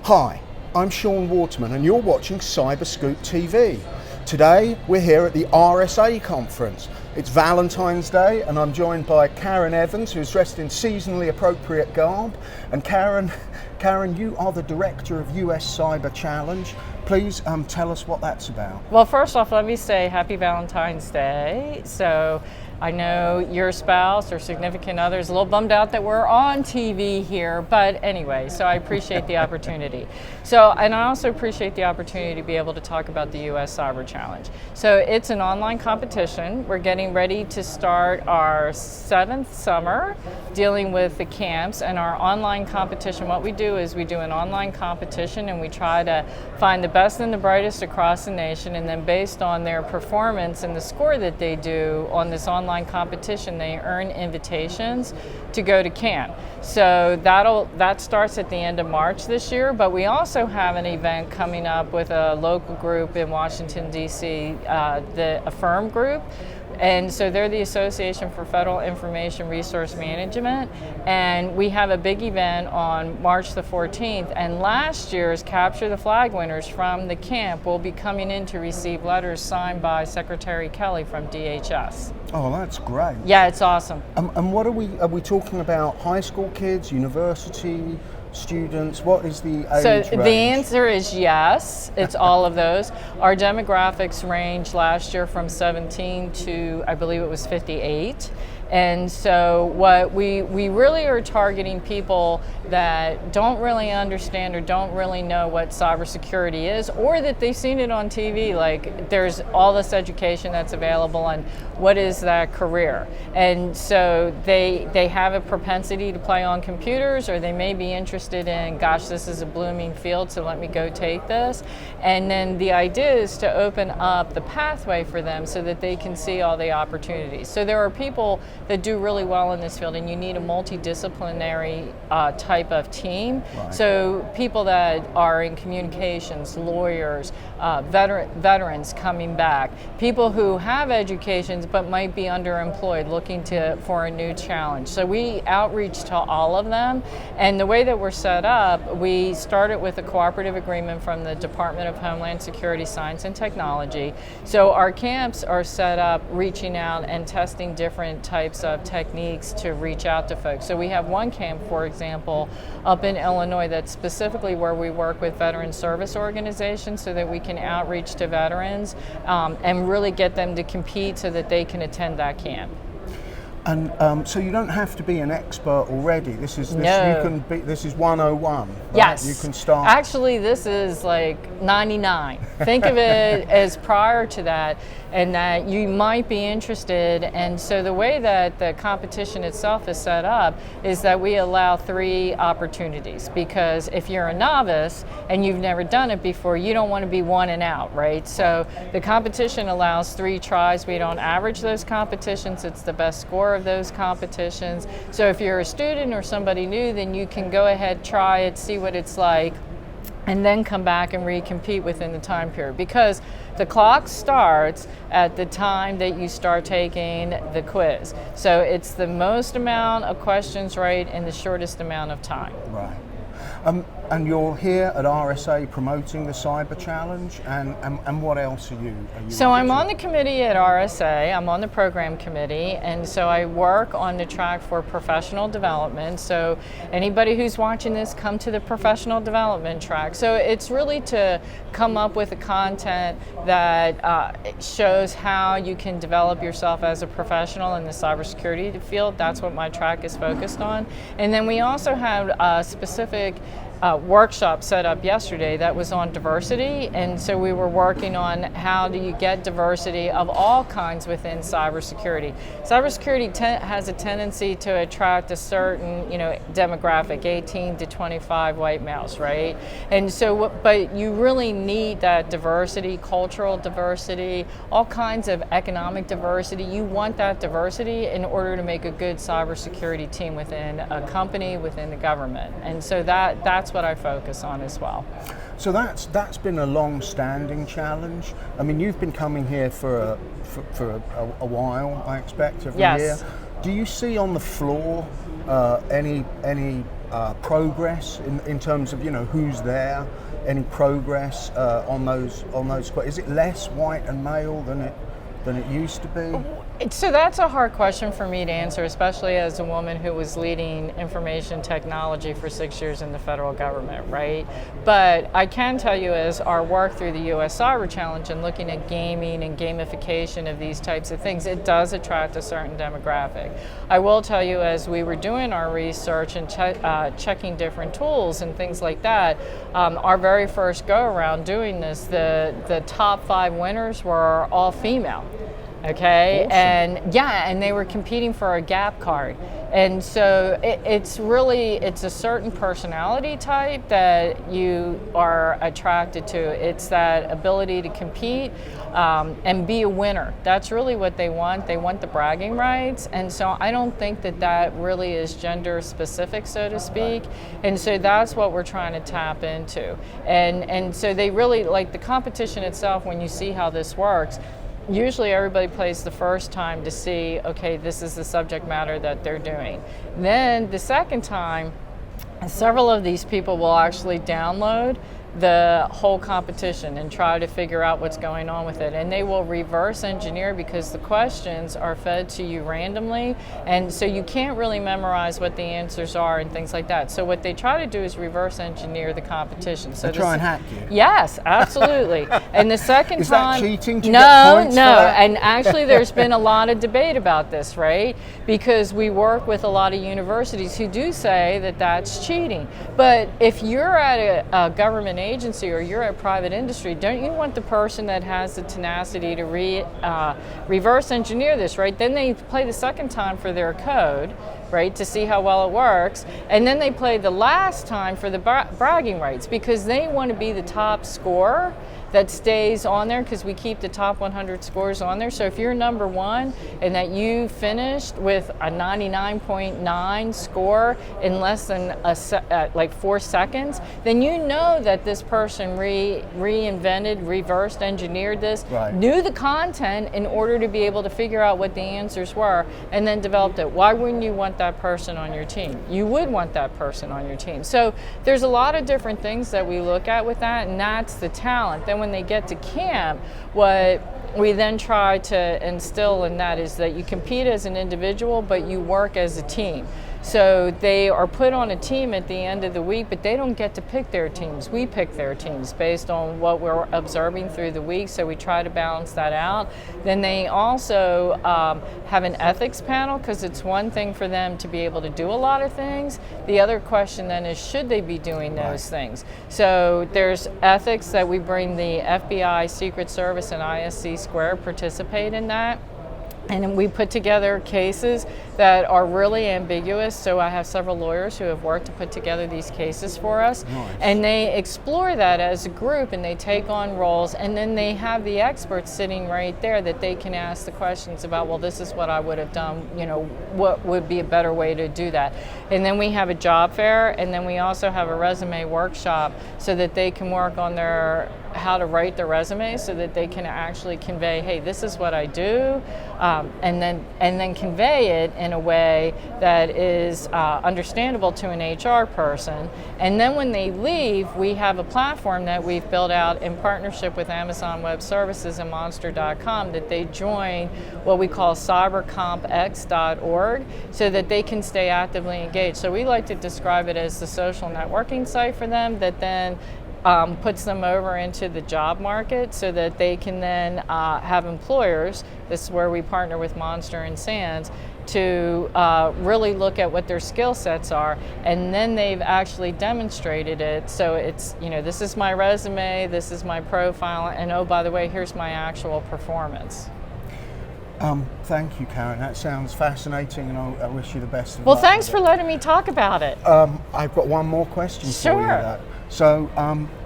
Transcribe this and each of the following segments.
Hi, I'm Sean Waterman and you're watching Cyberscoop TV. Today we're here at the RSA conference. It's Valentine's Day and I'm joined by Karen Evans, who's dressed in seasonally appropriate garb. And Karen, you are the director of US Cyber Challenge. Please tell us what that's about. Well, first off, let me say happy Valentine's Day. So I know your spouse or significant other is a little bummed out that we're on TV here, but anyway, so I appreciate the opportunity. And I also appreciate the opportunity to be able to talk about the US Cyber Challenge. So it's an online competition. We're getting ready to start our 7th summer dealing with the camps and our online competition. What we do is we do an online competition and we try to find the best and the brightest across the nation, and then based on their performance and the score that they do on this online competition, they earn invitations to go to camp. So that starts at the end of March this year, but we also have an event coming up with a local group in Washington, D.C., the Affirm group. And so they're the Association for Federal Information Resource Management, and we have a big event on March the 14th, and last year's Capture the Flag winners from the camp will be coming in to receive letters signed by Secretary Kelly from DHS. Oh, that's great. Yeah, it's awesome. And what are we talking about? High school kids, university students? What is the age range? So the answer is yes, it's all of those. Our demographics range last year from 17 to, I believe it was 58. And so what we really are targeting people that don't really understand or don't really know what cybersecurity is, or that they've seen it on TV, like there's all this education that's available and what is that career. And so they have a propensity to play on computers, or they may be interested in, gosh, this is a blooming field, so let me go take this. And then the idea is to open up the pathway for them so that they can see all the opportunities. So there are people that do really well in this field, and you need a multidisciplinary type of team. Right. So people that are in communications, lawyers, veterans coming back, people who have educations but might be underemployed, looking for a new challenge. So we outreach to all of them, and the way that we're set up, we started with a cooperative agreement from the Department of Homeland Security, Science and Technology. So our camps are set up reaching out and testing different types of techniques to reach out to folks. So we have one camp, for example, up in Illinois that's specifically where we work with veteran service organizations so that we can outreach to veterans and really get them to compete so that they can attend that camp. And so you don't have to be an expert already. This is 101. Right? Yes. You can start. Actually, this is like 99. Think of it as prior to that, and that you might be interested. And so the way that the competition itself is set up is that we allow 3 opportunities, because if you're a novice and you've never done it before, you don't want to be one and out, right? So the competition allows 3 tries. We don't average those competitions. It's the best score of those competitions. So if you're a student or somebody new, then you can go ahead, try it, see what it's like, and then come back and recompete within the time period, because the clock starts at the time that you start taking the quiz. So it's the most amount of questions right in the shortest amount of time. Right. And you're here at RSA promoting the Cyber Challenge, and what else are you So I'm on the committee at RSA, I'm on the program committee, and so I work on the track for professional development. So anybody who's watching this, come to the professional development track. So it's really to come up with the content that shows how you can develop yourself as a professional in the cybersecurity field. That's what my track is focused on. And then we also have a specific workshop set up yesterday that was on diversity, and so we were working on how do you get diversity of all kinds within cybersecurity. Cybersecurity has a tendency to attract a certain demographic, 18 to 25 white males, right? And so, but you really need that diversity, cultural diversity, all kinds of economic diversity. You want that diversity in order to make a good cybersecurity team within a company, within the government, and so that's what I focus on as well. So that's been a long-standing challenge. I mean, you've been coming here for a while, I expect, every year. Do you see on the floor any progress in terms of who's there? Any progress on those? Is it less white and male than it used to be? So that's a hard question for me to answer, especially as a woman who was leading information technology for 6 years in the federal government, right? But I can tell you, as our work through the U.S. Cyber Challenge and looking at gaming and gamification of these types of things, it does attract a certain demographic. I will tell you, as we were doing our research and checking different tools and things like that, our very first go around doing this, the top 5 winners were all female. Okay, awesome. and they were competing for a gap card, and so it's a certain personality type that you are attracted to. It's that ability to compete and be a winner. That's really what they want. They want the bragging rights, and so I don't think that really is gender specific, so to speak. And so that's what we're trying to tap into. And so they really like the competition itself. When you see how this works, usually everybody plays the first time to see, okay, this is the subject matter that they're doing. Then the second time, several of these people will actually download the whole competition and try to figure out what's going on with it. And they will reverse engineer, because the questions are fed to you randomly, and so you can't really memorize what the answers are and things like that. So what they try to do is reverse engineer the competition. So they try and hack you? Yes, absolutely. And the second is time... Is that cheating to get points for that? And actually there's been a lot of debate about this, right? Because we work with a lot of universities who do say that that's cheating. But if you're at a government agency or you're at private industry, don't you want the person that has the tenacity to reverse engineer this, right? Then they play the second time for their code, right, to see how well it works, and then they play the last time for the bragging rights, because they want to be the top scorer that stays on there, because we keep the top 100 scores on there. So if you're number one and that you finished with a 99.9 score in less than like 4 seconds, then you know that this person reinvented, reversed engineered this, right, knew the content in order to be able to figure out what the answers were, and then developed it. Why wouldn't you want that person on your team? You would want that person on your team. So there's a lot of different things that we look at with that, and that's the talent. Then when they get to camp, what we then try to instill in that is that you compete as an individual, but you work as a team. So they are put on a team at the end of the week, but they don't get to pick their teams. We pick their teams based on what we're observing through the week, so we try to balance that out. Then they also have an ethics panel, because it's one thing for them to be able to do a lot of things. The other question then is, should they be doing those things? So there's ethics that we bring the FBI, Secret Service, and ISC Square participate in that. And we put together cases that are really ambiguous. So I have several lawyers who have worked to put together these cases for us. Nice. And they explore that as a group, and they take on roles, and then they have the experts sitting right there that they can ask the questions about, well, this is what I would have done, what would be a better way to do that. And then we have a job fair, and then we also have a resume workshop so that they can work on how to write their resume, so that they can actually convey, hey, this is what I do, and then convey it in a way that is understandable to an HR person. And then when they leave, we have a platform that we've built out in partnership with Amazon Web Services and Monster.com, that they join what we call cybercompx.org, so that they can stay actively engaged. So we like to describe it as the social networking site for them that then puts them over into the job market, so that they can then have employers. This is where we partner with Monster and Sands to really look at what their skill sets are, and then they've actually demonstrated it. So it's, this is my resume, this is my profile, and oh, by the way, here's my actual performance. Thank you, Karen. That sounds fascinating, and I wish you the best of Well, luck thanks with for it. letting me talk about it. I've got one more question for you. Sure. So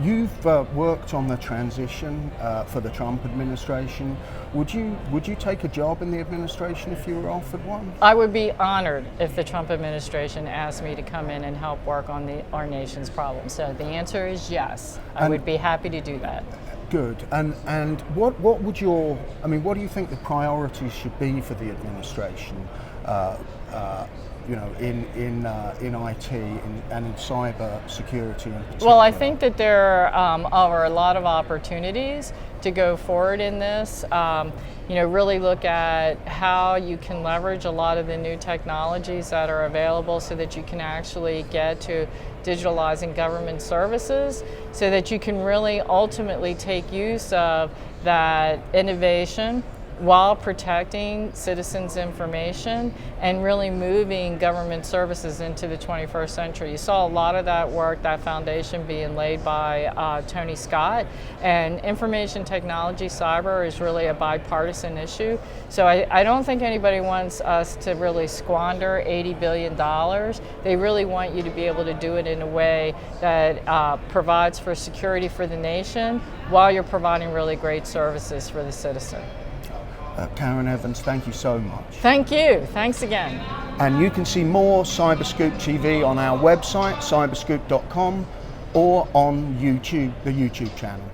you've worked on the transition for the Trump administration. Would you take a job in the administration if you were offered one? I would be honored if the Trump administration asked me to come in and help work on our nation's problems. So the answer is yes. I would be happy to do that. Good. And what do you think the priorities should be for the administration? in IT and in cyber security in particular? Well, I think that there are a lot of opportunities to go forward in this. Really look at how you can leverage a lot of the new technologies that are available so that you can actually get to digitalizing government services, so that you can really ultimately take use of that innovation while protecting citizens' information and really moving government services into the 21st century. You saw a lot of that work, that foundation being laid by Tony Scott, and information technology, cyber is really a bipartisan issue. So I don't think anybody wants us to really squander $80 billion. They really want you to be able to do it in a way that provides for security for the nation while you're providing really great services for the citizen. Karen Evans, thank you so much. Thank you. Thanks again. And you can see more Cyberscoop TV on our website, cyberscoop.com, or on YouTube, the YouTube channel.